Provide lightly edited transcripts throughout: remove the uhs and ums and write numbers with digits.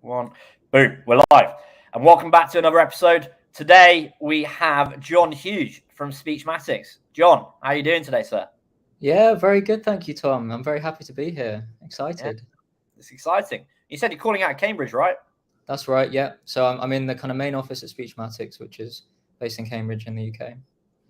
One. Boom. We're live. And welcome back to another episode. Today we have John Hughes from Speechmatics. John, how are you doing today, sir? Yeah, very good. Thank you, Tom. I'm very happy to be here. Yeah, Excited. it's exciting. You said you're calling out of Cambridge, right? That's right. Yeah. So I'm in the kind of main office at Speechmatics, which is based in Cambridge in the UK.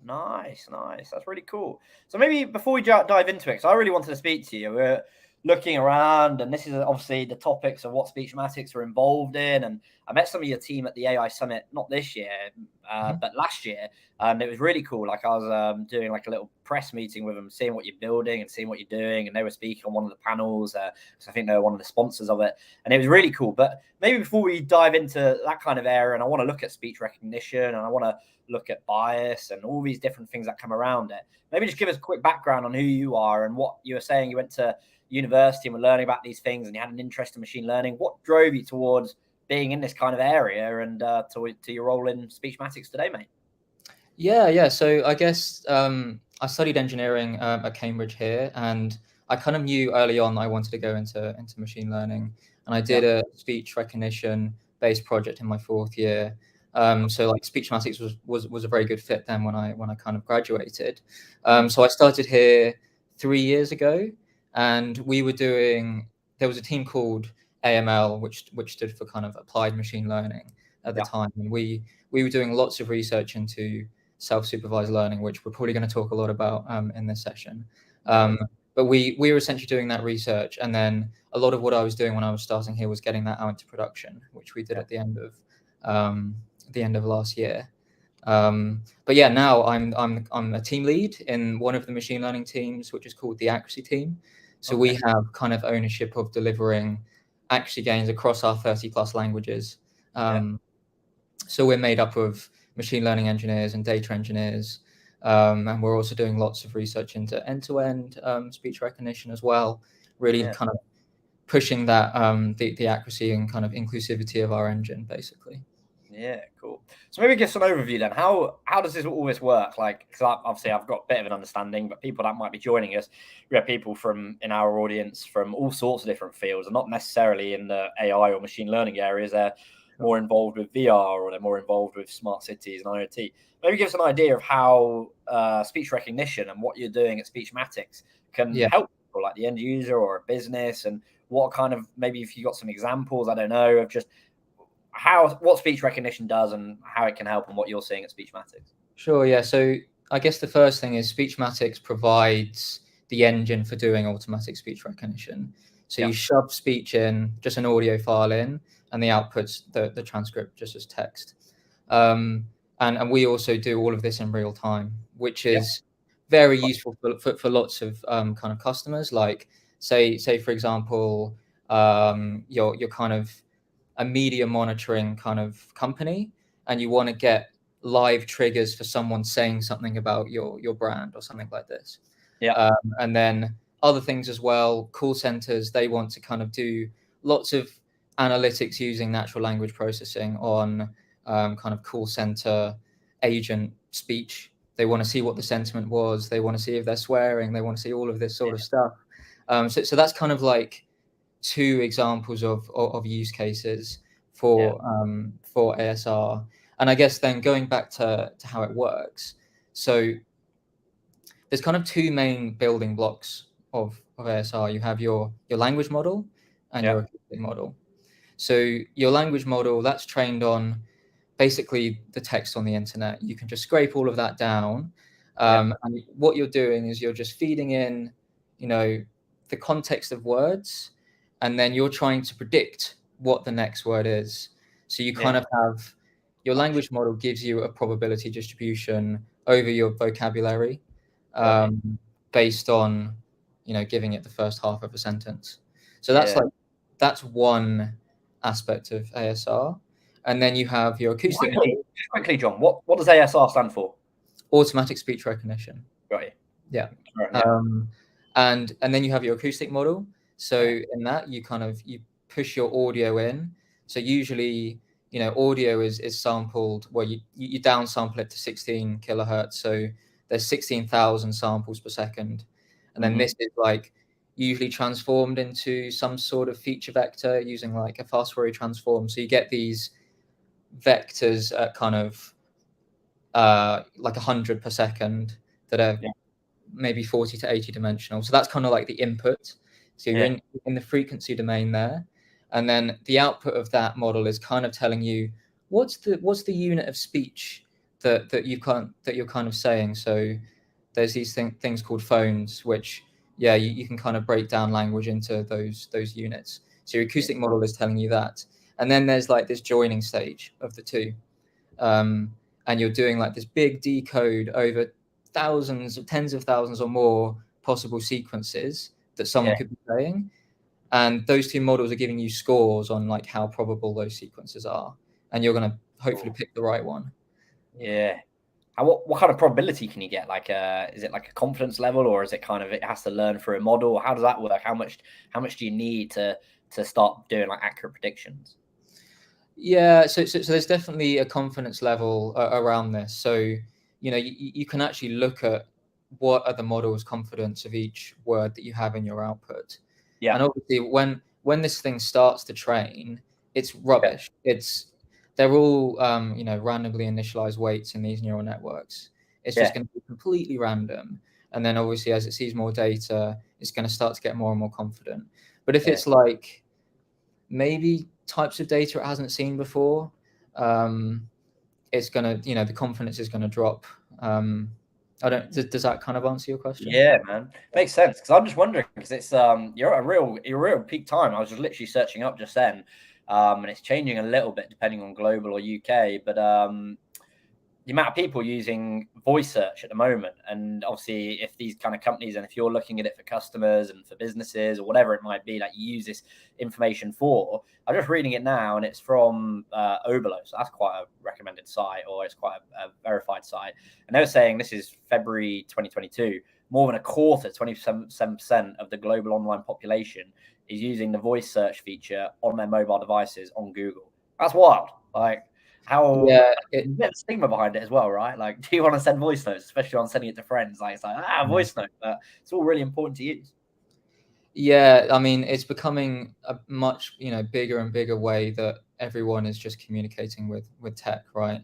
Nice. That's really cool. So maybe before we dive into it, because I really wanted to speak to you, we're looking around, and this is obviously the topics of what Speechmatics are involved in. And I met some of your team at the AI Summit, not this year, but last year, and it was really cool. Like I was doing like a little press meeting with them, seeing what you're building and seeing what you're doing, and they were speaking on one of the panels. So I think they were one of the sponsors of it, and it was really cool. But maybe before we dive into that kind of area, and I want to look at speech recognition, and I want to look at bias and all these different things that come around it. Maybe just give us a quick background on who you are and what you were saying. You went to university and were learning about these things, and you had an interest in machine learning. What drove you towards being in this kind of area and to your role in Speechmatics today, mate? Yeah. So I guess I studied engineering at Cambridge here, and I kind of knew early on that I wanted to go into machine learning, and I did a speech recognition based project in my fourth year. So like Speechmatics was a very good fit then when I kind of graduated. So I started here 3 years ago, and there was a team called AML, which stood for kind of applied machine learning at the time, and we were doing lots of research into self-supervised learning, which we're probably going to talk a lot about in this session. But we were essentially doing that research, and then a lot of what I was doing when I was starting here was getting that out into production, which we did at the end of last year. But yeah, now I'm a team lead in one of the machine learning teams, which is called the accuracy team. So we have kind of ownership of delivering accuracy gains across our 30 plus languages. So we're made up of machine learning engineers and data engineers. And we're also doing lots of research into end-to-end speech recognition as well, really kind of pushing that the accuracy and kind of inclusivity of our engine, basically. Yeah, cool. So maybe give some overview then. How does this all this work? Like, because obviously I've got a bit of an understanding, but people that might be joining us, we have people from in our audience from all sorts of different fields, and not necessarily in the AI or machine learning areas. They're more involved with VR, or they're more involved with smart cities and IoT. Maybe give us an idea of how speech recognition and what you're doing at Speechmatics can help people, like the end user or a business, and what kind of, maybe if you got some examples, I don't know, of just what speech recognition does and how it can help, and what you're seeing at Speechmatics. Sure, yeah. So I guess the first thing is Speechmatics provides the engine for doing automatic speech recognition. So you shove speech in, just an audio file in, and the output's the transcript just as text. And we also do all of this in real time, which is very useful for lots of kind of customers. Like say for example, you're kind of a media monitoring kind of company, and you want to get live triggers for someone saying something about your brand or something like this. And then other things as well, call centers, they want to kind of do lots of analytics using natural language processing on kind of call center agent speech. They want to see what the sentiment was. They want to see if they're swearing. They want to see all of this sort of stuff. So that's kind of like two examples of use cases for ASR. And I guess then going back to how it works. So there's kind of two main building blocks of ASR. You have your language model and your acoustic model. So your language model, that's trained on basically the text on the internet. You can just scrape all of that down. And what you're doing is you're just feeding in, the context of words, and then you're trying to predict what the next word is. So you kind of have your language model gives you a probability distribution over your vocabulary based on, giving it the first half of a sentence. So that's one aspect of ASR. And then you have your acoustic model. Just quickly, John, what does ASR stand for? Automatic speech recognition. Got you. Yeah. And then you have your acoustic model. So in that, you push your audio in. So usually, audio is sampled, well, you downsample it to 16 kilohertz. So there's 16,000 samples per second. And then this is like usually transformed into some sort of feature vector using like a fast Fourier transform. So you get these vectors at kind of like 100 per second that are maybe 40 to 80 dimensional. So that's kind of like the input. So you're in the frequency domain there. And then the output of that model is kind of telling you what's the unit of speech that you're kind of saying. So there's these things called phones, which you can kind of break down language into those units. So your acoustic model is telling you that. And then there's like this joining stage of the two. And you're doing like this big decode over thousands, tens of thousands or more possible sequences that someone could be saying. And those two models are giving you scores on like how probable those sequences are. And you're going to hopefully pick the right one. Yeah. And what kind of probability can you get? Like, is it like a confidence level, or is it kind of it has to learn through a model? How does that work? How much do you need to start doing like accurate predictions? Yeah, so there's definitely a confidence level around this. So you can actually look at what are the model's confidence of each word that you have in your output. Yeah. And obviously, when this thing starts to train, it's rubbish. They're all randomly initialized weights in these neural networks. It's just going to be completely random. And then obviously, as it sees more data, it's going to start to get more and more confident. But if it's like maybe types of data it hasn't seen before, it's gonna, the confidence is gonna drop. Does that kind of answer your question? Yeah, man, makes sense. Because I'm just wondering, because it's you're at a real peak time. I was just literally searching up just then, and it's changing a little bit depending on global or UK, but the amount of people using voice search at the moment, and obviously if these kind of companies, and if you're looking at it for customers and for businesses or whatever it might be that you use this information for, I'm just reading it now, and it's from Obolo, so that's quite a recommended site, or it's quite a verified site, and they were saying this is February 2022, more than a quarter, 27% of the global online population is using the voice search feature on their mobile devices on Google. That's wild. Like, how there's a bit of stigma behind it as well, right? Like, do you want to send voice notes, especially on sending it to friends? Like, it's like voice note, but it's all really important to use. Yeah, I mean, it's becoming a much bigger and bigger way that everyone is just communicating with tech, right?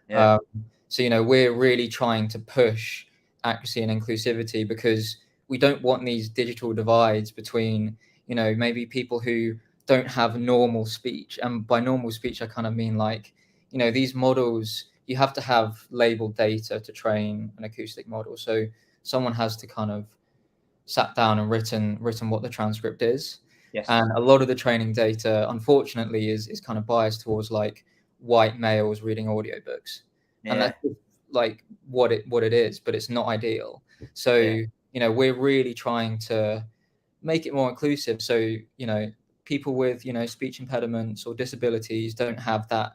So we're really trying to push accuracy and inclusivity because we don't want these digital divides between maybe people who don't have normal speech, and by normal speech I kind of mean like these models, you have to have labeled data to train an acoustic model. So someone has to kind of sat down and written what the transcript is. And a lot of the training data, unfortunately, is kind of biased towards like white males reading audiobooks. And that's like what it is, but it's not ideal. So we're really trying to make it more inclusive. So people with speech impediments or disabilities don't have that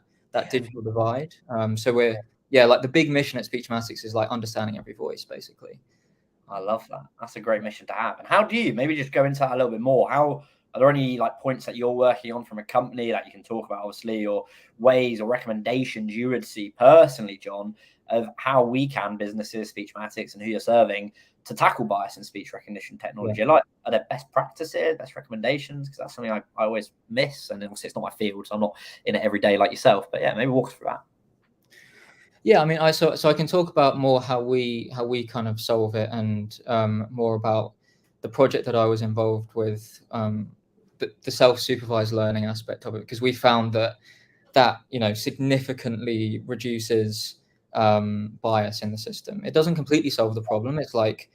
digital divide. So we're like the big mission at Speechmatics is like understanding every voice, basically. I love that. That's a great mission to have. And how do you maybe just go into that a little bit more? How are there any like points that you're working on from a company that you can talk about, obviously, or ways or recommendations you would see personally, John, of how we can, businesses, Speechmatics, and who you're serving, to tackle bias in speech recognition technology? Like, are there best practices, best recommendations? Because that's something I always miss. And obviously it's not my field, so I'm not in it every day like yourself. But maybe walk us through that. Yeah, I mean, I can talk about more how we kind of solve it, and more about the project that I was involved with, the self-supervised learning aspect of it, because we found that significantly reduces bias in the system. It doesn't completely solve the problem. It's like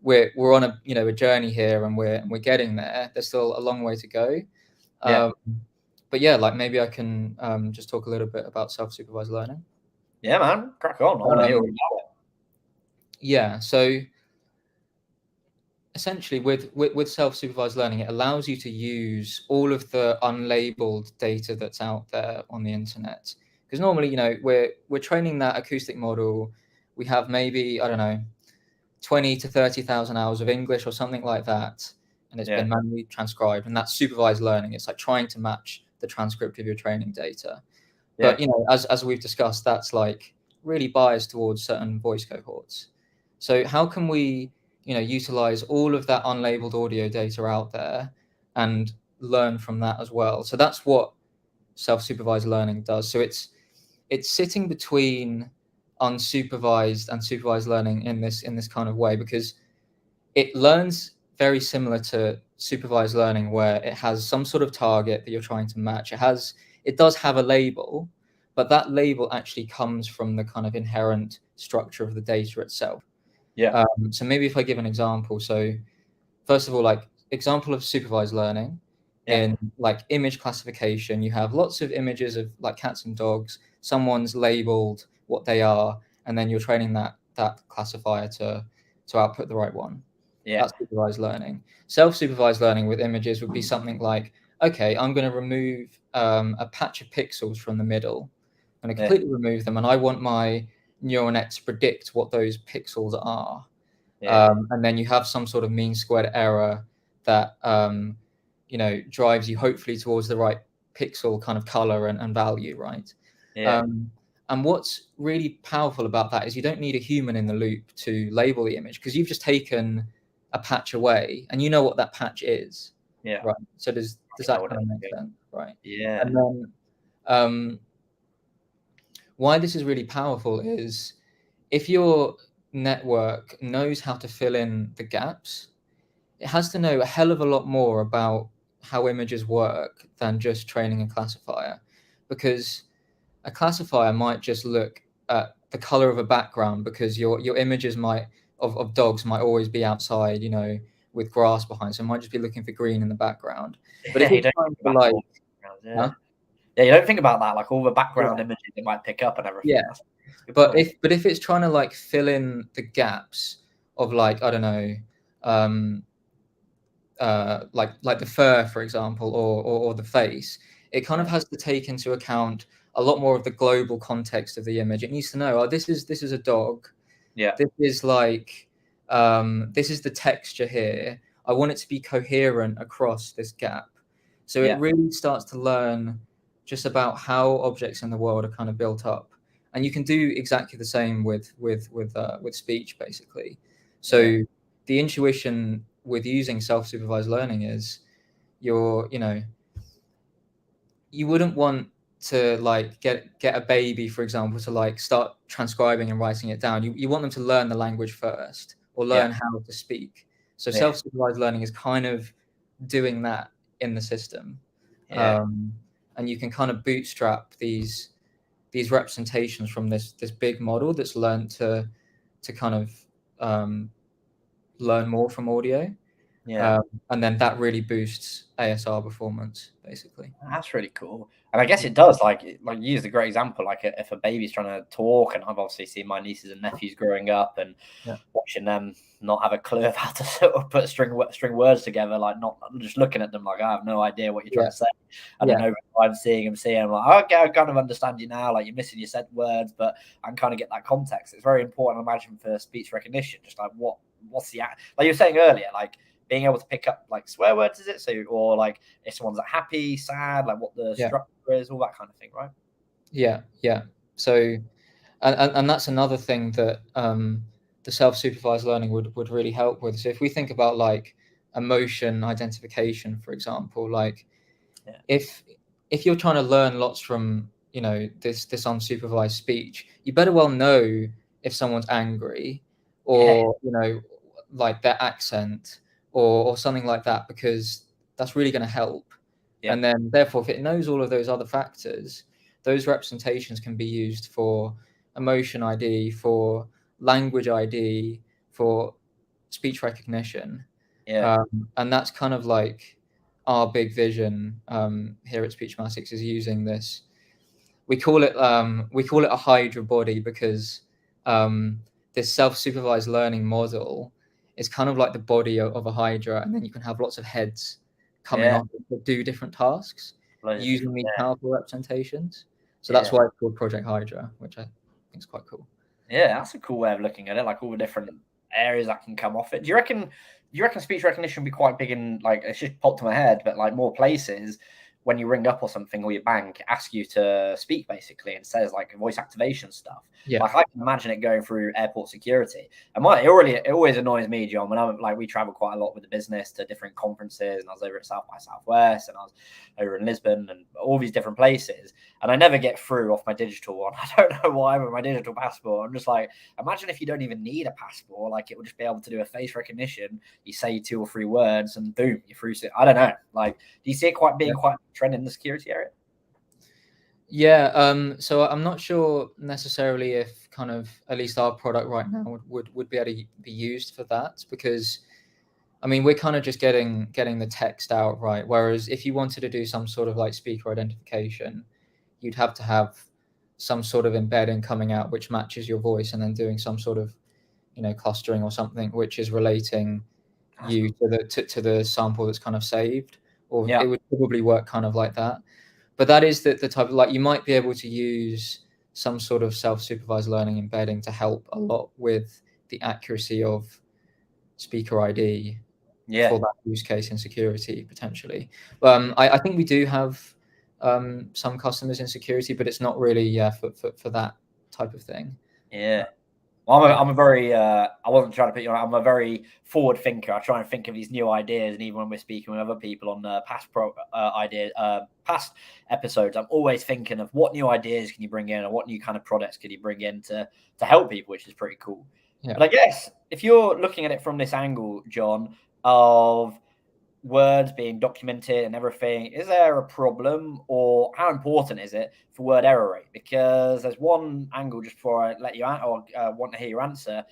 we're on a journey here, and we're getting there. There's still a long way to go. But like maybe I can just talk a little bit about self-supervised learning. Yeah, man, crack on. I want to hear all about it. Yeah, so essentially with self-supervised learning, it allows you to use all of the unlabeled data that's out there on the internet. Because normally, we're training that acoustic model. We have maybe, I don't know, 20 to 30,000 hours of English or something like that, and it's been manually transcribed, and that's supervised learning. It's like trying to match the transcript of your training data. But as we've discussed, that's like really biased towards certain voice cohorts. So how can we utilize all of that unlabeled audio data out there and learn from that as well. So that's what self-supervised learning does. So it's sitting between unsupervised and supervised learning in this kind of way, because it learns very similar to supervised learning, where it has some sort of target that you're trying to match. It does have a label, but that label actually comes from the kind of inherent structure of the data itself. Yeah. So maybe if I give an example. So first of all, like example of supervised learning in like image classification, you have lots of images of like cats and dogs. Someone's labeled what they are, and then you're training that classifier to output the right one. Yeah. That's supervised learning. Self-supervised learning with images would be something like, okay, I'm going to remove a patch of pixels from the middle. I'm going to completely remove them, and I want my neural net to predict what those pixels are. And then you have some sort of mean squared error that drives you hopefully towards the right pixel kind of color and value, right? And what's really powerful about that is you don't need a human in the loop to label the image, because you've just taken a patch away and you know what that patch is. Right. So does that kind of make sense? Right. And then why this is really powerful is if your network knows how to fill in the gaps, it has to know a hell of a lot more about how images work than just training a classifier, because a classifier might just look at the color of a background, because your images of dogs might always be outside, with grass behind, so it might just be looking for green in the background. But if it's trying to like, you don't think about that, like all the background images it might pick up and everything. But if it's trying to like fill in the gaps of like, I don't know, like the fur, for example, or the face, it kind of has to take into account a lot more of the global context of the image. It needs to know, oh, this is a dog. This is like this is the texture here. I want it to be coherent across this gap. So it really starts to learn just about how objects in the world are kind of built up. And you can do exactly the same with speech, basically. So the intuition with using self-supervised learning is you wouldn't want to like get a baby, for example, to like start transcribing and writing it down. You want them to learn the language first, or learn how to speak. So self-supervised learning is kind of doing that in the system. And you can kind of bootstrap these representations from this big model that's learned to kind of learn more from audio. And then that really boosts ASR performance, basically. That's really cool. And I guess it does, like you used a great example, like if a baby's trying to talk, and I've obviously seen my nieces and nephews growing up and watching them not have a clue of how to sort of put string words together, like not just looking at them like, I have no idea what you're trying to say. And then over time seeing them, I'm like, okay, I kind of understand you now, like you're missing your said words, but I can kind of get that context. It's very important, I imagine, for speech recognition, just like what's the like you were saying earlier, like being able to pick up like swear words, is it? So, or like if someone's like happy, sad, like what the structure is, all that kind of thing, right? Yeah. So, and that's another thing that the self-supervised learning would really help with. So if we think about like emotion identification, for example, like if you're trying to learn lots from this unsupervised speech, you better well know if someone's angry, or like their accent, or something like that, because that's really going to help. And then therefore, if it knows all of those other factors, those representations can be used for emotion ID, for language ID, for speech recognition. And that's kind of like our big vision here at Speechmatics, is using this. We call it a Hydra body, because this self-supervised learning model is kind of like the body of a Hydra, and then you can have lots of heads coming on to do different tasks using these powerful representations. So that's why it's called Project Hydra, which I think is quite cool. Yeah, that's a cool way of looking at it, like all the different areas that can come off it. Do you reckon speech recognition will be quite big in, like, it's just popped to my head, but like more places when you ring up or something, or your bank asks you to speak basically, and says like voice activation stuff. Yeah. Like I can imagine it going through airport security. And it always annoys me, John, when I'm like, we travel quite a lot with the business to different conferences, and I was over at South by Southwest, and I was over in Lisbon, and all these different places, and I never get through off my digital one. I don't know why, with my digital passport, I'm just like, imagine if you don't even need a passport, like it would just be able to do a face recognition. You say 2 or 3 words, and boom, you're through. I don't know. Like, do you see it being quite a trend in the security area? Yeah, so I'm not sure necessarily if kind of at least our product right now would be able to be used for that, because I mean we're kind of just getting the text out, right? Whereas if you wanted to do some sort of like speaker identification, you'd have to have some sort of embedding coming out which matches your voice, and then doing some sort of, you know, clustering or something which is relating you to the sample that's kind of saved, or it would probably work kind of like that. But that is the type of, like, you might be able to use some sort of self-supervised learning embedding to help a lot with the accuracy of speaker ID for that use case in security potentially. I think we do have some customers in security, but it's not really for that type of thing. Yeah. Well, I'm a very, I wasn't trying to put you on, I'm a very forward thinker. I try and think of these new ideas. And even when we're speaking with other people on past episodes, I'm always thinking of what new ideas can you bring in, or what new kind of products can you bring in to help people, which is pretty cool. Yeah. But I guess if you're looking at it from this angle, John, of words being documented and everything, is there a problem, or how important is it for word error rate? Because there's one angle, just before I let you out, or want to hear your answer,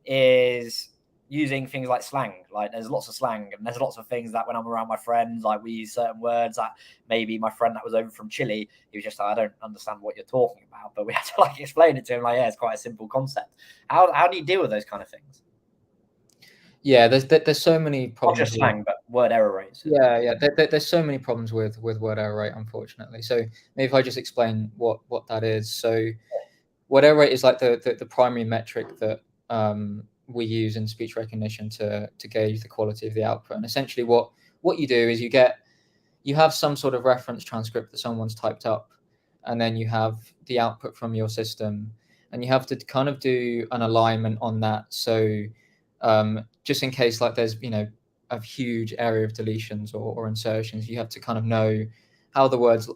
is using things like slang. Like there's lots of slang, and there's lots of things that when I'm around my friends, like we use certain words that maybe my friend that was over from Chile, he was just like, I don't understand what you're talking about, but we had to like explain it to him, like, yeah, it's quite a simple concept. How do you deal with those kind of things? Yeah, there's so many problems. Not just slang, but word error rates. Yeah. There's so many problems with word error rate, unfortunately. So maybe if I just explain what that is. So word error rate is like the primary metric that we use in speech recognition to gauge the quality of the output. And essentially, what you do is you have some sort of reference transcript that someone's typed up, and then you have the output from your system, and you have to kind of do an alignment on that. So just in case like there's, you know, a huge area of deletions or insertions, you have to kind of know how the words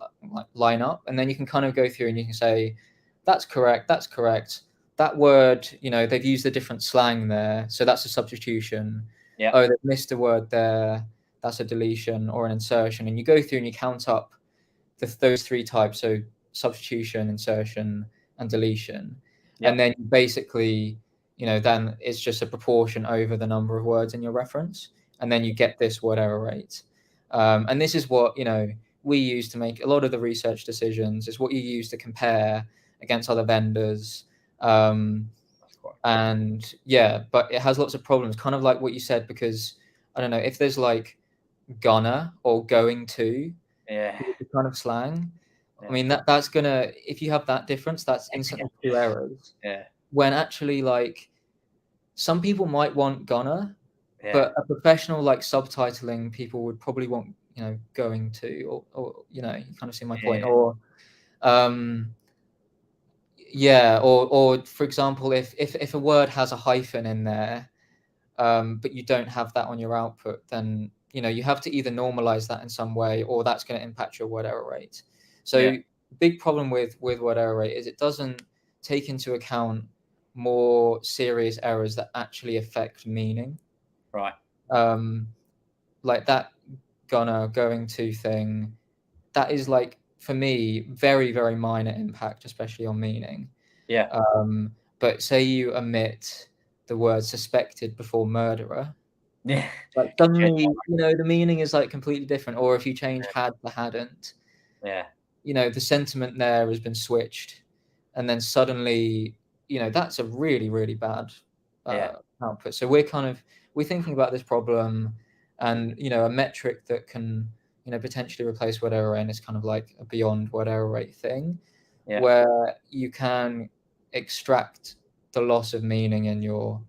line up, and then you can kind of go through and you can say, that's correct, that word, you know, they've used a different slang there, so that's a substitution. Oh, they've missed a word there, that's a deletion or an insertion. And you go through and you count up those 3 types, so substitution, insertion, and deletion. And then basically, you know, then it's just a proportion over the number of words in your reference, and then you get this word error rate. And this is what, you know, we use to make a lot of the research decisions. It's what you use to compare against other vendors. And yeah, but it has lots of problems, kind of like what you said, because I don't know if there's like gonna or going to, kind of slang. I mean, that's gonna, if you have that difference, that's instantly 2 errors. When actually, like, some people might want gonna, but a professional like subtitling people would probably want, you know, going to, or you know, you kind of see my point. Or or for example, if a word has a hyphen in there, but you don't have that on your output, then, you know, you have to either normalize that in some way, or that's going to impact your word error rate. So big problem with word error rate is it doesn't take into account more serious errors that actually affect meaning. Right. Like that going to thing, that is, like, for me, very, very minor impact, especially on meaning. But say you omit the word suspected before murderer, like suddenly, you know, the meaning is like completely different. Or if you change had to hadn't, you know, the sentiment there has been switched, and then suddenly, you know, that's a really, really bad output. So we're thinking about this problem, and, you know, a metric that can, you know, potentially replace word error rate is kind of like a beyond word error rate thing, where you can extract the loss of meaning in your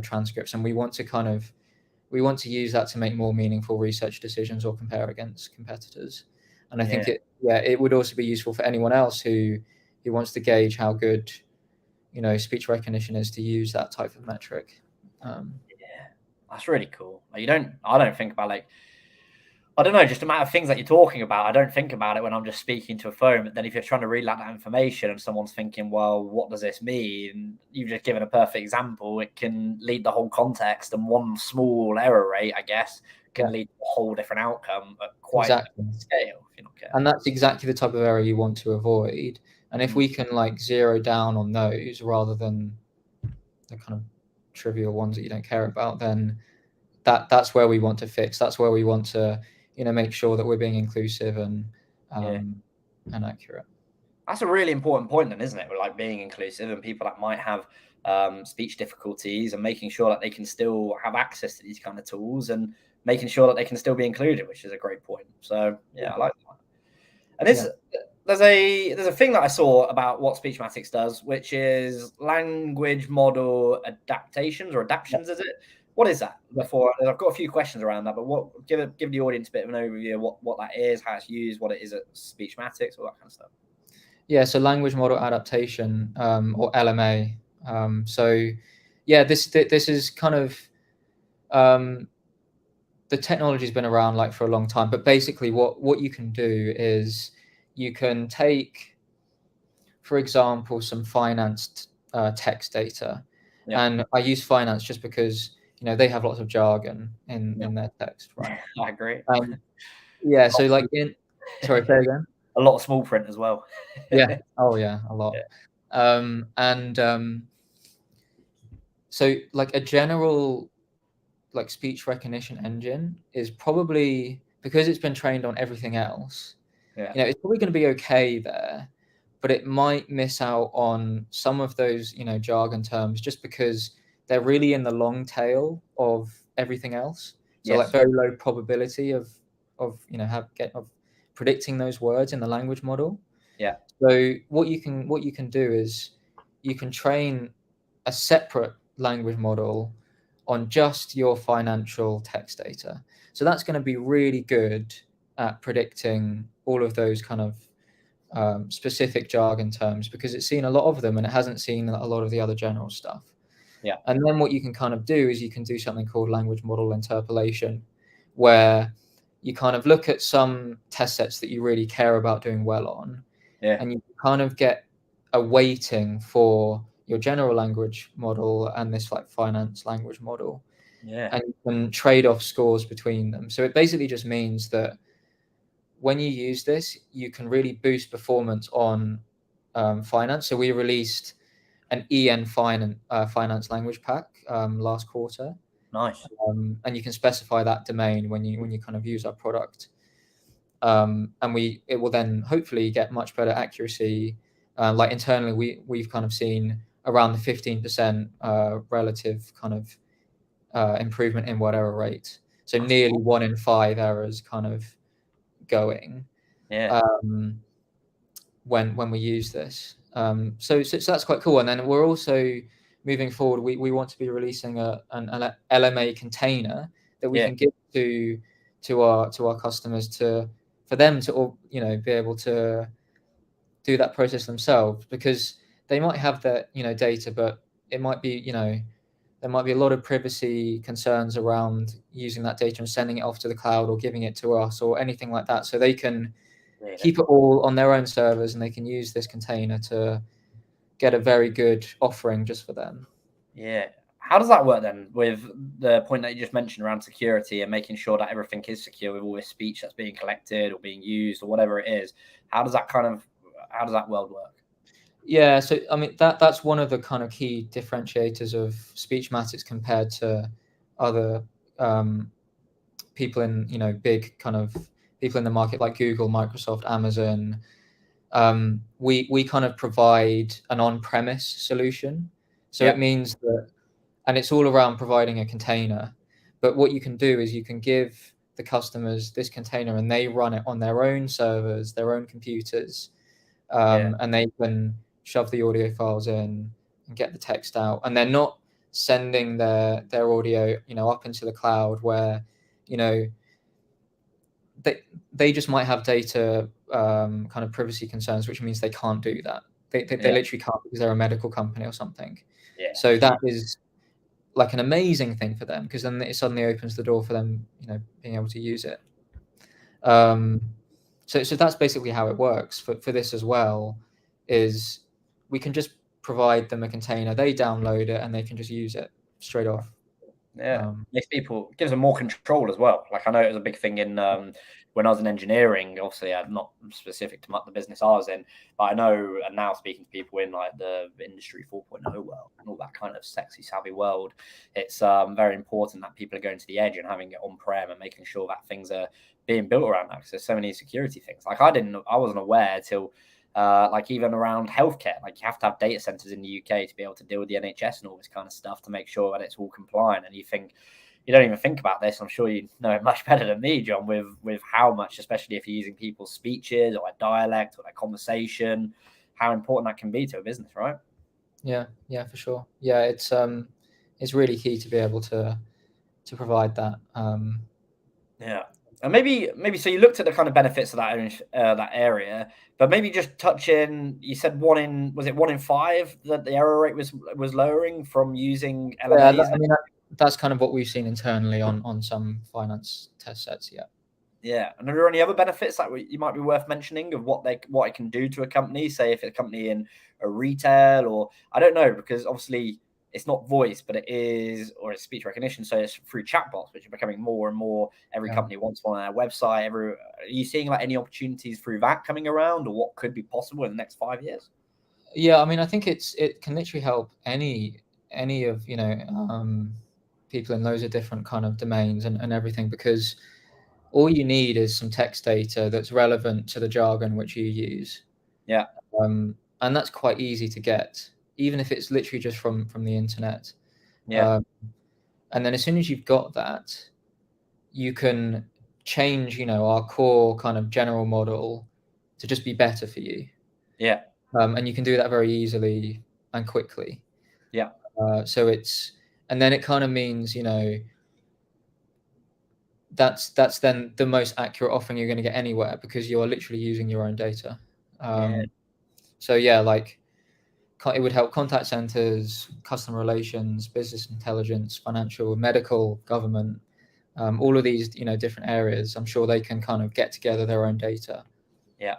transcripts, and we want to use that to make more meaningful research decisions or compare against competitors. And I think it would also be useful for anyone else who wants to gauge how good, speech recognition is, to use that type of metric. That's really cool. I don't think about, like, I don't know, just the amount of things that you're talking about. I don't think about it when I'm just speaking to a phone. But then if you're trying to read out that information and someone's thinking, well, what does this mean? You've just given a perfect example. It can lead the whole context, and one small error rate, I guess, can lead to a whole different outcome at quite a scale, if you're not careful. And that's exactly the type of error you want to avoid. And if we can, like, zero down on those rather than the kind of trivial ones that you don't care about, then that's where we want to fix. That's where we want to, make sure that we're being inclusive and accurate. That's a really important point, then, isn't it? We're, like, being inclusive, and people that might have speech difficulties, and making sure that they can still have access to these kind of tools, and making sure that they can still be included, which is a great point. So I like that. And there's a thing that I saw about what Speechmatics does, which is language model adaptations or adaptions. Is it? What is that? Before I've got a few questions around that, but give the audience a bit of an overview of what that is, how it's used, what it is at Speechmatics, all that kind of stuff. Yeah, so language model adaptation, or LMA. This is kind of, the technology's been around, like, for a long time. But basically, what you can do is you can take, for example, some finance text data, and I use finance just because they have lots of jargon in their text, right? I agree. So, like, sorry, say again. A lot of small print as well. Yeah. Oh, yeah, a lot. So, like, a general, like, speech recognition engine is probably, because it's been trained on everything else, it's probably going to be okay there, but it might miss out on some of those, jargon terms, just because they're really in the long tail of everything else. So, like, very low probability of predicting those words in the language model. So what you can do is you can train a separate language model on just your financial text data. So that's going to be really good at predicting all of those kind of specific jargon terms, because it's seen a lot of them and it hasn't seen a lot of the other general stuff. And then what you can kind of do is you can do something called language model interpolation, where you kind of look at some test sets that you really care about doing well on, and you kind of get a weighting for your general language model and this, like, finance language model. And you can trade off scores between them. So it basically just means that when you use this, you can really boost performance on finance. So we released an EN finance language pack last quarter. Nice. And you can specify that domain when you kind of use our product. And it will then hopefully get much better accuracy. Like, internally, we've kind of seen around the 15% relative kind of improvement in word error rate. So nearly 1 in 5 errors kind of going when we use this. So that's quite cool. And then we're also moving forward. We want to be releasing an LMA container that we can give to our customers for them to be able to do that process themselves, because they might have that data, but it might be there might be a lot of privacy concerns around using that data and sending it off to the cloud or giving it to us or anything like that. So they can keep it all on their own servers, and they can use this container to get a very good offering just for them. How does that work then, with the point that you just mentioned around security and making sure that everything is secure with all this speech that's being collected or being used or whatever it is? How does that world work? Yeah, so I mean that's one of the kind of key differentiators of Speechmatics compared to other people in big kind of people in the market like Google, Microsoft, Amazon. We kind of provide an on-premise solution. So it means that, and it's all around providing a container. But what you can do is you can give the customers this container and they run it on their own servers, their own computers, and they can shove the audio files in and get the text out. And they're not sending their audio, up into the cloud where, they just might have data kind of privacy concerns, which means they can't do that. They literally can't because they're a medical company or something. Yeah. So that is like an amazing thing for them, because then it suddenly opens the door for them, being able to use it. So that's basically how it works for this as well, is we can just provide them a container, they download it, and they can just use it straight off. Yeah, gives them more control as well. Like I know it was a big thing in when I was in engineering. Obviously, not specific to the business I was in, but I know, and now speaking to people in like the industry 4.0 world and all that kind of sexy, savvy world, it's very important that people are going to the edge and having it on-prem and making sure that things are being built around that, because there's so many security things. Like I wasn't aware till like even around healthcare, like you have to have data centers in the UK to be able to deal with the NHS and all this kind of stuff to make sure that it's all compliant. And you don't even think about this. I'm sure you know it much better than me, John, with how much, especially if you're using people's speeches or their dialect or their conversation, how important that can be to a business, right? Yeah, for sure. Yeah, it's really key to be able to provide that. Yeah. And maybe so you looked at the kind of benefits of that area, but maybe just touch in. You said was it 1 in 5 that the error rate was lowering from using LMAs? Yeah, I mean that's kind of what we've seen internally on some finance test sets. Yeah. Yeah, and are there any other benefits that you might be worth mentioning of what it can do to a company? Say if it's a company in a retail, or I don't know, because obviously it's not voice, but it's speech recognition. So it's through chatbots, which are becoming more and more. Every company wants one on their website. Are you seeing like any opportunities through that coming around, or what could be possible in the next 5 years? Yeah, I mean, I think it can literally help any of people in loads of different kind of domains and everything, because all you need is some text data that's relevant to the jargon which you use. Yeah. And that's quite easy to get, even if it's literally just from the internet. Yeah. And then as soon as you've got that, you can change, our core kind of general model to just be better for you. Yeah. And you can do that very easily and quickly. Yeah. And then it kind of means, that's then the most accurate offering you're going to get anywhere, because you're literally using your own data. So yeah, like it would help contact centers, customer relations, business intelligence, financial, medical, government, all of these, different areas. I'm sure they can kind of get together their own data. Yeah,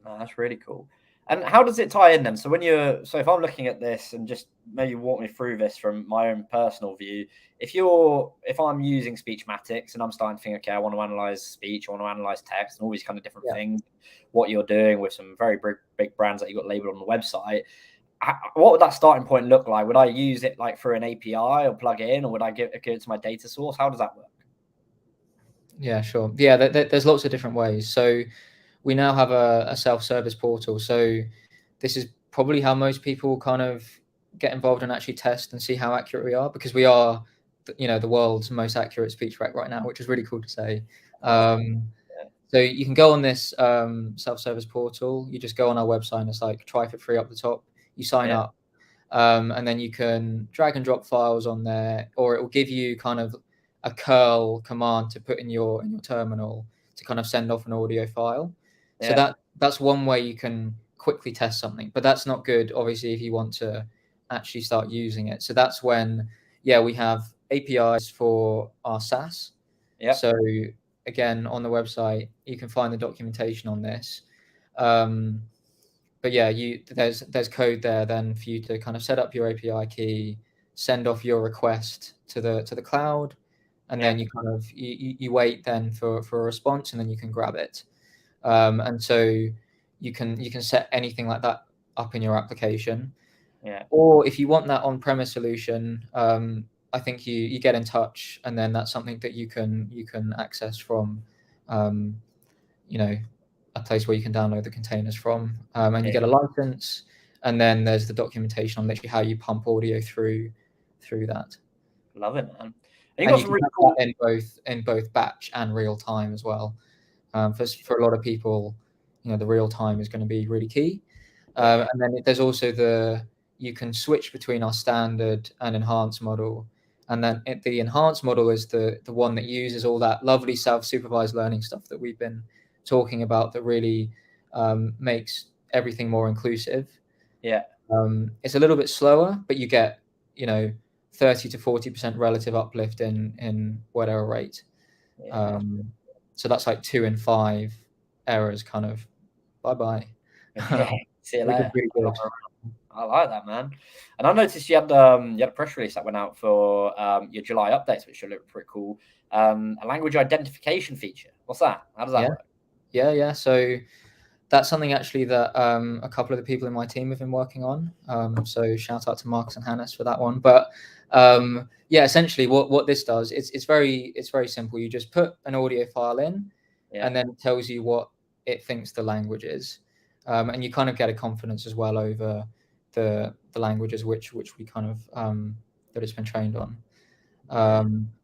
no, that's really cool. And how does it tie in then? So if I'm looking at this, and just maybe walk me through this from my own personal view, if I'm using Speechmatics and I'm starting to think, okay, I want to analyze speech, I want to analyze text, and all these kind of different things, what you're doing with some very big brands that you got labeled on the website, what would that starting point look like? Would I use it like through an API or plug in, or would I give it to my data source? How does that work? Yeah, sure. Yeah, there's lots of different ways. So we now have a self-service portal. So this is probably how most people kind of get involved and actually test and see how accurate we are, because we are, the world's most accurate speech rec right now, which is really cool to say. So you can go on this self-service portal. You just go on our website and it's like try for free up the top. You sign up, and then you can drag and drop files on there, or it will give you kind of a curl command to put in your terminal to kind of send off an audio file. So that's one way you can quickly test something, but that's not good, obviously, if you want to actually start using it. So that's when, we have APIs for our SaaS. So again, on the website, you can find the documentation on this. But yeah, there's code there then for you to kind of set up your API key, send off your request to the cloud, and then you kind of you wait then for a response, and then you can grab it. And so you can set anything like that up in your application. Or if you want that on-premise solution, I think you get in touch, and then that's something that you can access from, a place where you can download the containers from, and you get a license, and then there's the documentation on literally how you pump audio through that. Love it, man. And you can have that in both batch and real time as well. For a lot of people, the real time is going to be really key. And then there's also you can switch between our standard and enhanced model, And then the enhanced model is the one that uses all that lovely self-supervised learning stuff that we've been talking about, that really makes everything more inclusive. Yeah. It's a little bit slower, but you get, 30 to 40% relative uplift in word error rate. Yeah. So that's like 2 in 5 errors kind of bye-bye. Yeah. See you Which is later. really good. I like that, man. And I noticed you had a press release that went out for your July updates, which look pretty cool. A language identification feature. What's that? How does that work? Yeah. So that's something actually that a couple of the people in my team have been working on. So shout out to Marcus and Hannes for that one. But essentially what this does, it's very simple. You just put an audio file in, and then it tells you what it thinks the language is, and you kind of get a confidence as well over the languages which we kind of that it's been trained on.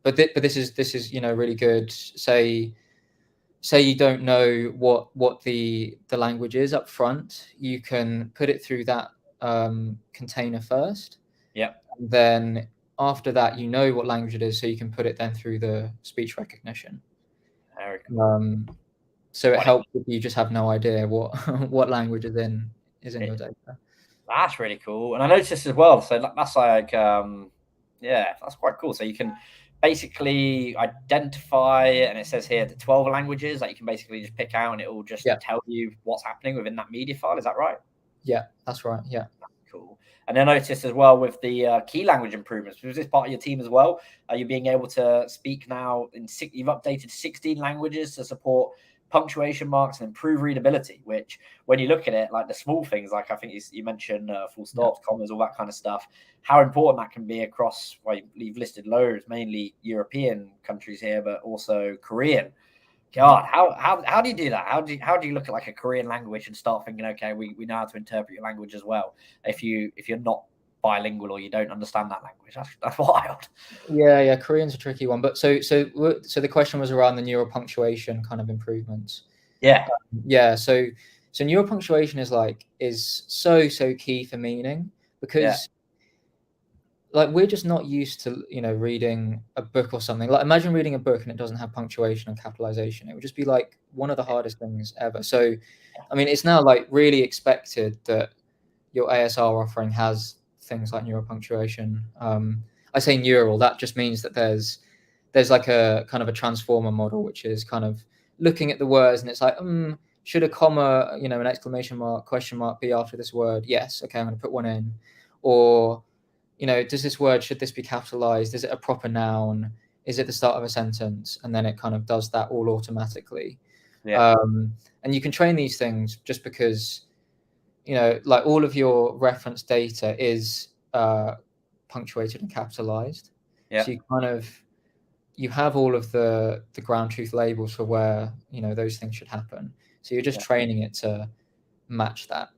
But this is really good. Say you don't know what the language is up front, you can put it through that container first. Yeah. And then after that, you know what language it is, so you can put it then through the speech recognition. Very cool. So it helps if you just have no idea what what language is in your data. That's really cool. And I noticed as well, so that's like that's quite cool. So you can basically identify, and it says here the 12 languages that you can basically just pick out, and it will just tell you what's happening within that media file. Is that right? Yeah, that's right. Yeah. Cool. And I noticed as well with the key language improvements, was this part of your team as well? Are you being able to speak now you've updated 16 languages to support punctuation marks and improve readability, which when you look at it, like the small things, like I think you mentioned full stops, commas, all that kind of stuff, how important that can be across, well, you've listed loads, mainly European countries here, but also Korean. God, how do you do that? How do you look at like a Korean language and start thinking, okay, we know how to interpret your language as well, if you're not bilingual or you don't understand that language? That's wild. Yeah, Korean's a tricky one, but so the question was around the neural punctuation kind of improvements. So neural punctuation is so key for meaning, because like we're just not used to reading a book or something. Like imagine reading a book and it doesn't have punctuation and capitalization. It would just be like one of the hardest things ever. So I mean, it's now like really expected that your ASR offering has things like neural punctuation. I say neural, that just means that there's like a kind of a transformer model, which is kind of looking at the words, and it's like, should a comma, an exclamation mark, question mark be after this word? Yes. Okay, I'm going to put one in. Or, does this word, should this be capitalized? Is it a proper noun? Is it the start of a sentence? And then it kind of does that all automatically. And you can train these things just because, like all of your reference data is punctuated and capitalized. So you have all of the ground truth labels for where those things should happen. So you're just training it to match that.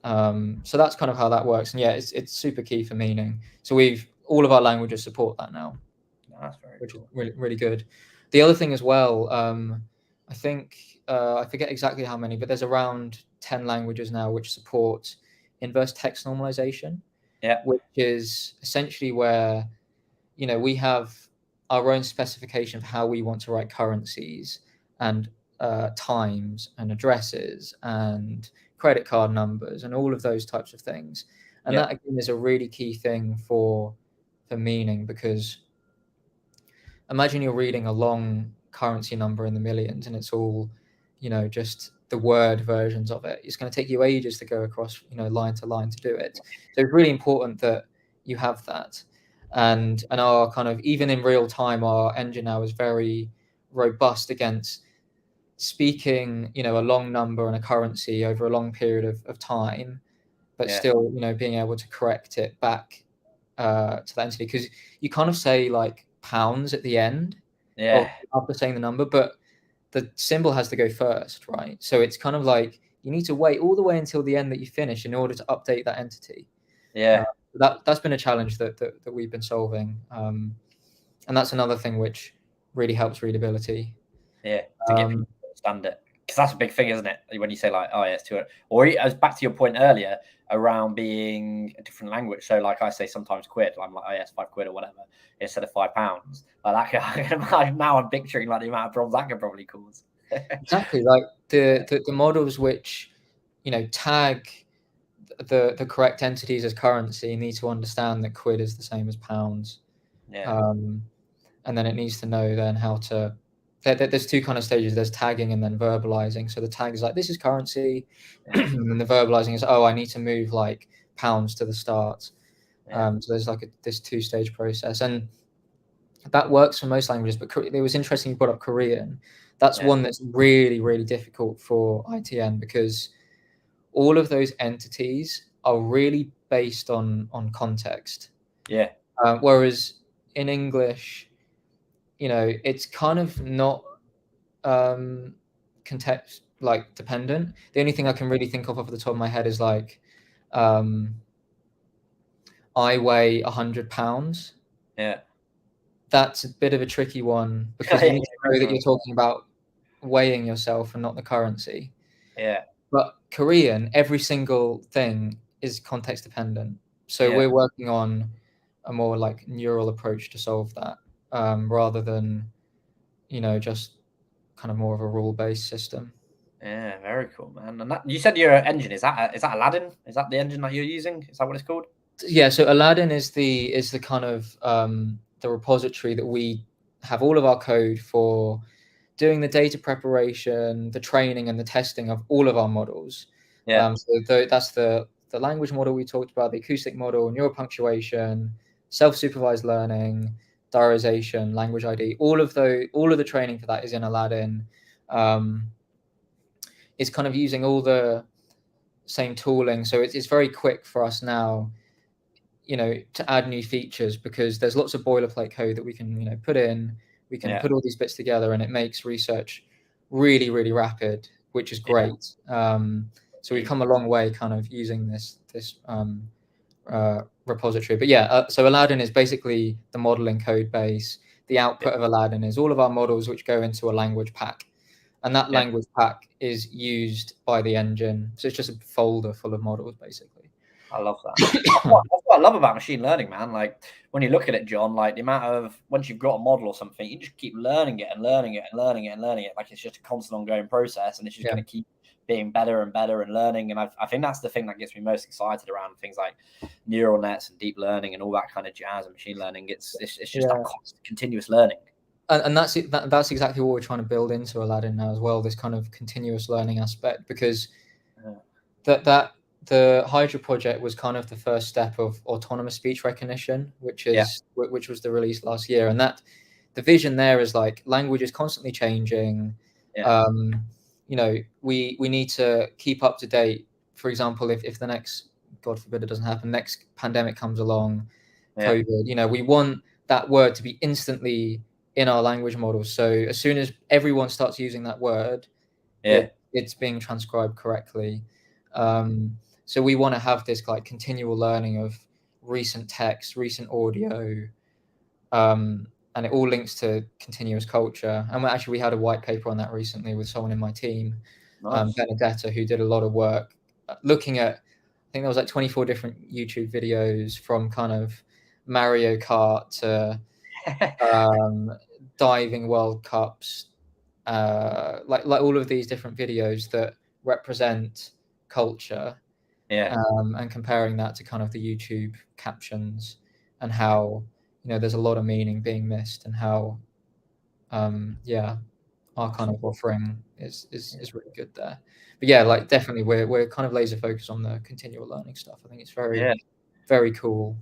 So that's kind of how that works. And it's super key for meaning. So all of our languages support that now. That's very which cool. is really, really good. The other thing as well, I think I forget exactly how many, but there's around 10 languages now which support inverse text normalization. Which is essentially where we have our own specification of how we want to write currencies and times and addresses and credit card numbers and all of those types of things. And that again is a really key thing for meaning, because imagine you're reading a long currency number in the millions and it's all just the word versions of it. It's going to take you ages to go across line to line to do it. So it's really important that you have that. And our kind of, even in real time, our engine now is very robust against speaking a long number and a currency over a long period of time, but still being able to correct it back to the entity, because you kind of say like pounds at the end after saying the number, but the symbol has to go first, right? So it's kind of like you need to wait all the way until the end that you finish in order to update that entity. That's been a challenge that we've been solving, and that's another thing which really helps readability. To get people to understand it. because that's a big thing, isn't it? When you say like, oh yeah, it's 200, or as back to your point earlier around being a different language. So like I say sometimes quid, I'm like, oh yeah, it's £5 or whatever instead of £5. Like that now I'm picturing like the amount of problems that could probably cause. Exactly, like the models which, tag the correct entities as currency need to understand that quid is the same as pounds. Yeah. And then it needs to know then how to. There's two kind of stages. There's tagging and then verbalizing. So the tag is like, this is currency, Yeah. and then the verbalizing is, oh, I need to move like pounds to the start. Yeah. So there's like this 2-stage process, and that works for most languages. But it was interesting you brought up Korean. That's Yeah. one that's really, really difficult for ITN because all of those entities are really based on context. Yeah. Whereas in English, it's kind of not context like dependent. The only thing I can really think of off the top of my head is like, I weigh 100 pounds. Yeah. That's a bit of a tricky one because you need to know that you're talking about weighing yourself and not the currency. Yeah. But Korean, every single thing is context dependent. So Yeah. we're working on a more like neural approach to solve that, rather than, just kind of more of a rule-based system. Yeah, very cool, man. And that, you said your engine is that Aladdin? Is that the engine that you're using? Is that what it's called? Yeah, so Aladdin is the kind of the repository that we have all of our code for doing the data preparation, the training, and the testing of all of our models. Yeah. That's the language model we talked about, the acoustic model, neural punctuation, self-supervised learning, diarization, language ID. All of the training for that is in Aladdin. It's kind of using all the same tooling, so it's very quick for us now, to add new features because there's lots of boilerplate code that we can, put in. We can put all these bits together, and it makes research really, really rapid, which is great. So we've come a long way, kind of using this repository. But yeah, so Aladdin is basically the modeling code base. The output of Aladdin is all of our models which go into a language pack, and that language pack is used by the engine. So it's just a folder full of models, basically. I love that. That's what I love about machine learning, man. Like when you look at it, John, like the amount of once you've got a model or something, you just keep learning it and learning it and learning it and learning it. Like it's just a constant ongoing process, and it's just going to keep being better and better and learning. And I think that's the thing that gets me most excited around things like neural nets and deep learning and all that kind of jazz and machine learning. It's just that constant, continuous learning. And that's it. That's exactly what we're trying to build into Aladdin now as well. This kind of continuous learning aspect, because the Hydra project was kind of the first step of autonomous speech recognition, which was the release last year. And that the vision there is like language is constantly changing. We need to keep up to date. For example, if the next, God forbid it doesn't happen, next pandemic comes along, COVID, we want that word to be instantly in our language models. So as soon as everyone starts using that word, it's being transcribed correctly. So we want to have this like continual learning of recent text, recent audio, and it all links to continuous culture. And we had a white paper on that recently with someone in my team, Benedetta, who did a lot of work looking at, I think there was like 24 different YouTube videos from kind of Mario Kart to diving World Cups, like all of these different videos that represent culture. And comparing that to kind of the YouTube captions and how, there's a lot of meaning being missed, and how, our kind of offering is really good there. But yeah, like definitely we're kind of laser focused on the continual learning stuff. I think it's very, very cool.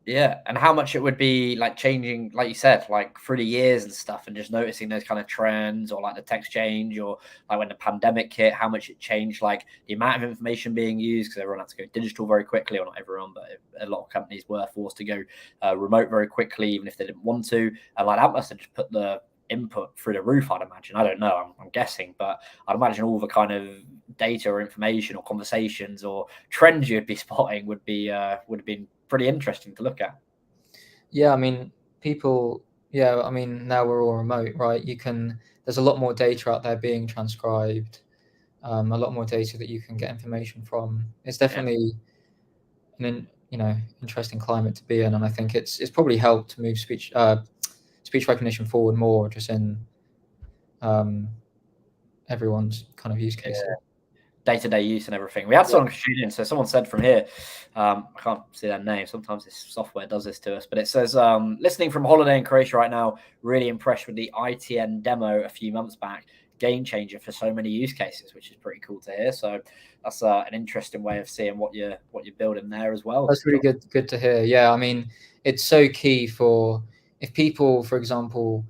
Yeah, and how much it would be like changing, like you said, like through the years and stuff, and just noticing those kind of trends, or like the text change, or like when the pandemic hit, how much it changed, like the amount of information being used, because everyone had to go digital very quickly, or not everyone, but a lot of companies were forced to go remote very quickly, even if they didn't want to. And like that must have just put the input through the roof, I'd imagine. I don't know, I'm guessing, but I'd imagine all the kind of data or information or conversations or trends you'd be spotting would have been pretty interesting to look at. Yeah, I mean, now we're all remote, right? There's a lot more data out there being transcribed. a lot more data that you can get information from. It's definitely an interesting climate to be in, and I think it's probably helped move speech recognition forward more, just in everyone's kind of use cases. Day-to-day use and everything. We had someone tune in, so someone said from here, I can't see their name, sometimes this software does this to us, but it says, listening from holiday in Croatia right now, really impressed with the ITN demo a few months back, game changer for so many use cases, which is pretty cool to hear. So that's an interesting way of seeing what you're building there as well. That's really good to hear. Yeah, I mean, it's so key for if people, for example,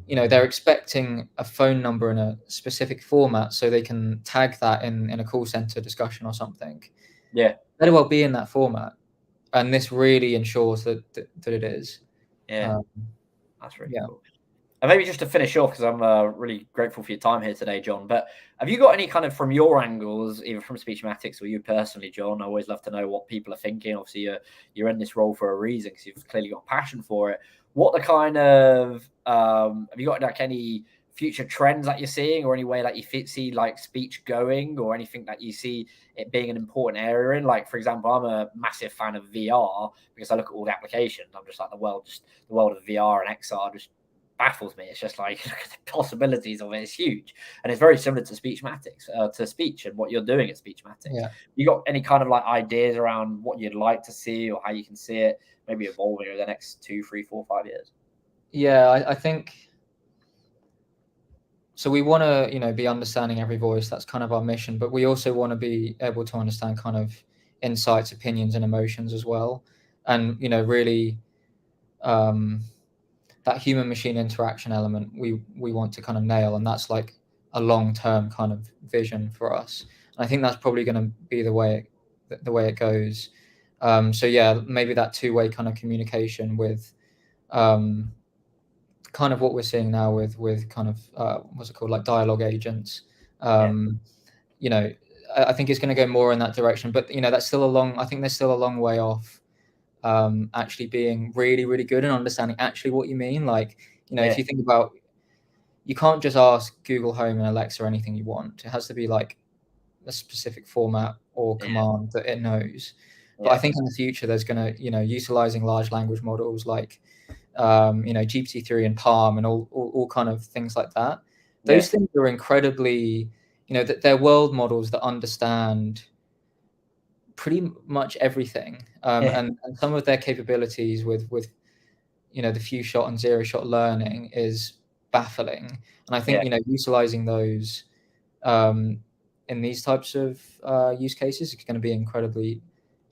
they're expecting a phone number in a specific format so they can tag that in a call center discussion or something. Yeah. Better well be in that format. And this really ensures that it is. Yeah. That's really cool. And maybe just to finish off, because I'm really grateful for your time here today, John, but have you got any kind of, from your angles, either from Speechmatics or you personally, John, I always love to know what people are thinking. Obviously, you're in this role for a reason because you've clearly got passion for it. What the kind of, have you got like any future trends that you're seeing, or any way that you see like speech going, or anything that you see it being an important area in? Like, for example, I'm a massive fan of VR because I look at all the applications. I'm just like the world of VR and XR just baffles me. It's just like, look at the possibilities of it. It's huge, and it's very similar to Speechmatics, to speech and what you're doing at Speechmatics. Yeah. You got any kind of like ideas around what you'd like to see, or how you can see it maybe evolving over the next 2, 3, 4, 5 years? Yeah, I think so. We want to be understanding every voice. That's kind of our mission, but we also want to be able to understand kind of insights, opinions, and emotions as well, and really that human machine interaction element we want to kind of nail, and that's like a long-term kind of vision for us. And I think that's probably going to be the way it goes. So yeah, maybe that two-way kind of communication with kind of what we're seeing now with kind of what's it called, like dialogue agents. I think it's going to go more in that direction, but that's still I think there's still a long way off actually being really, really good and understanding actually what you mean. Like, if you think about, you can't just ask Google Home and Alexa anything you want. It has to be like a specific format or command that it knows. But I think in the future, there's going to, utilizing large language models like, GPT-3 and Palm and all kind of things like that. Those things are incredibly, that they're world models that understand pretty much everything, and some of their capabilities with the few shot and zero shot learning is baffling. And I think utilizing those in these types of use cases is going to be incredibly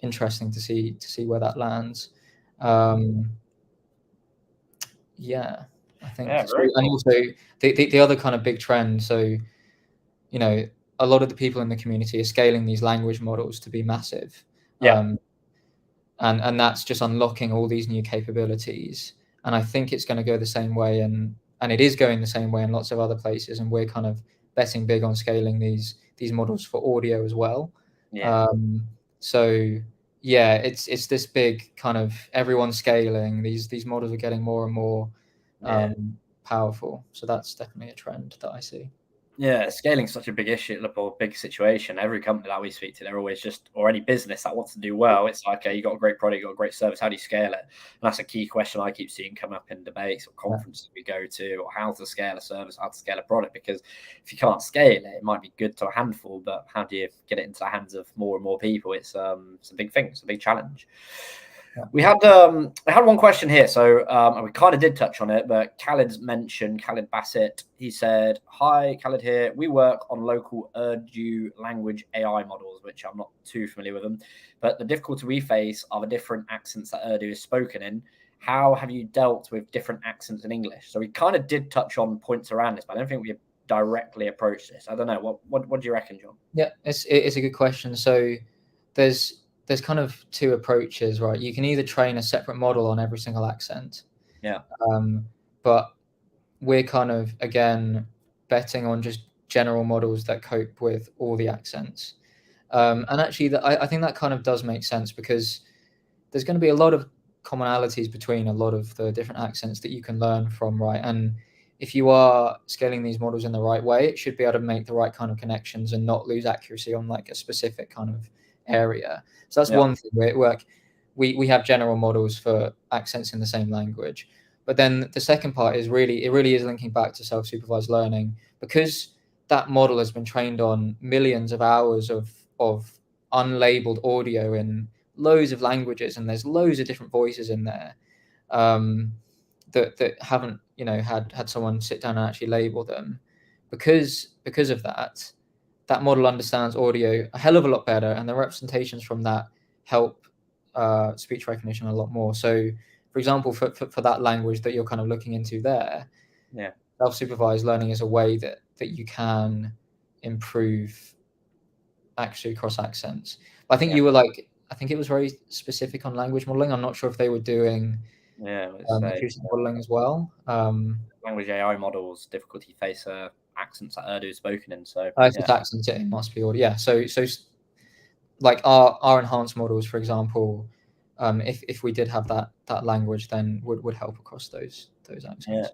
interesting to see where that lands. I think so. Cool. And also the other kind of big trend, so a lot of the people in the community are scaling these language models to be massive. And that's just unlocking all these new capabilities. And I think it's going to go the same way, and it is going the same way in lots of other places. And we're kind of betting big on scaling these models for audio as well. So yeah, it's this big kind of everyone scaling. These models are getting more and more powerful. So that's definitely a trend that I see. Yeah, scaling is such a big issue or big situation. Every company that we speak to, they're always or any business that wants to do well, it's like, okay, you got a great product, you got a great service, how do you scale it? And that's a key question I keep seeing come up in debates or conferences we go to, or how to scale a service, how to scale a product. Because if you can't scale it, it might be good to a handful, but how do you get it into the hands of more and more people? It's a big thing. It's a big challenge. We had one question here, so we kind of did touch on it, but Khaled Bassett, he said, "Hi, Khaled here. We work on local Urdu language AI models, which I'm not too familiar with them, but the difficulty we face are the different accents that Urdu is spoken in. How have you dealt with different accents in English?" So we kind of did touch on points around this, but I don't think we directly approached this. I don't know. What do you reckon, John? Yeah, it's a good question. So there's kind of two approaches, right? You can either train a separate model on every single accent. But we're kind of, again, betting on just general models that cope with all the accents. And actually, I think that kind of does make sense, because there's going to be a lot of commonalities between a lot of the different accents that you can learn from, right? And if you are scaling these models in the right way, it should be able to make the right kind of connections and not lose accuracy on like a specific kind of area. So that's one thing where it work. We have general models for accents in the same language. But then the second part is it really is linking back to self-supervised learning, because that model has been trained on millions of hours of unlabeled audio in loads of languages, and there's loads of different voices in there. That haven't had someone sit down and actually label them. Because of that model understands audio a hell of a lot better, and the representations from that help speech recognition a lot more. So for example, for that language that you're kind of looking into there, self-supervised learning is a way that you can improve actually across accents. But I think you were like, I think it was very specific on language modeling. I'm not sure if they were doing acoustic modeling as well. Language AI models difficulty face accents that Urdu is spoken in. So if it's accents, it must be audio. Yeah. So like our enhanced models, for example, if we did have that language, then would help across those accents. Yeah.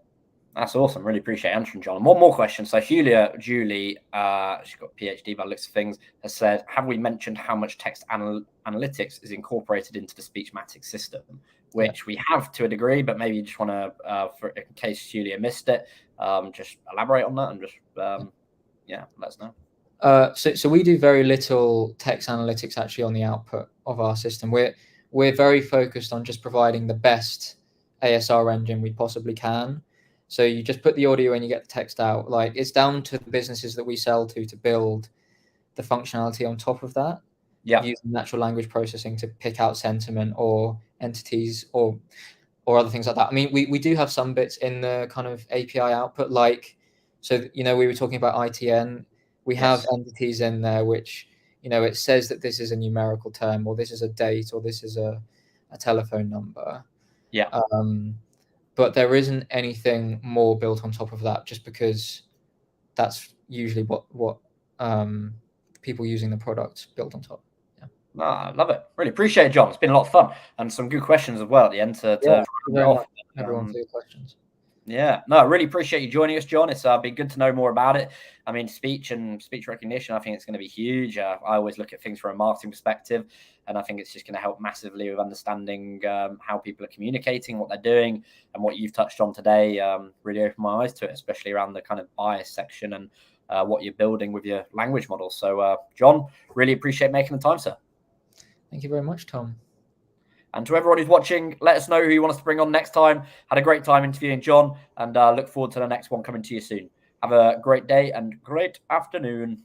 That's awesome. Really appreciate answering, John. And one more question. So Julie, she's got a PhD by the looks of things, has said, have we mentioned how much text analytics is incorporated into the Speechmatics system? Which we have to a degree, but maybe you just want to, in case Julia missed it, just elaborate on that and just, let us know. So we do very little text analytics actually on the output of our system. We're very focused on just providing the best ASR engine we possibly can. So you just put the audio in, you get the text out. Like, it's down to the businesses that we sell to build the functionality on top of that. Using natural language processing to pick out sentiment or entities or other things like that. I mean, we do have some bits in the kind of API output, like, so we were talking about ITN. We have entities in there which it says that this is a numerical term, or this is a date, or this is a telephone number. But there isn't anything more built on top of that, just because that's usually what people using the product built on top. I love it. Really appreciate it, John. It's been a lot of fun and some good questions as well at the end to everyone for your questions. Yeah, no, I really appreciate you joining us, John. It's been good to know more about it. I mean, speech and speech recognition, I think it's going to be huge. I always look at things from a marketing perspective, and I think it's just going to help massively with understanding how people are communicating, what they're doing, and what you've touched on today really opened my eyes to it, especially around the kind of bias section and what you're building with your language model. So, John, really appreciate making the time, sir. Thank you very much, Tom. And to everyone who's watching, let us know who you want us to bring on next time. Had a great time interviewing John, and look forward to the next one coming to you soon. Have a great day and great afternoon.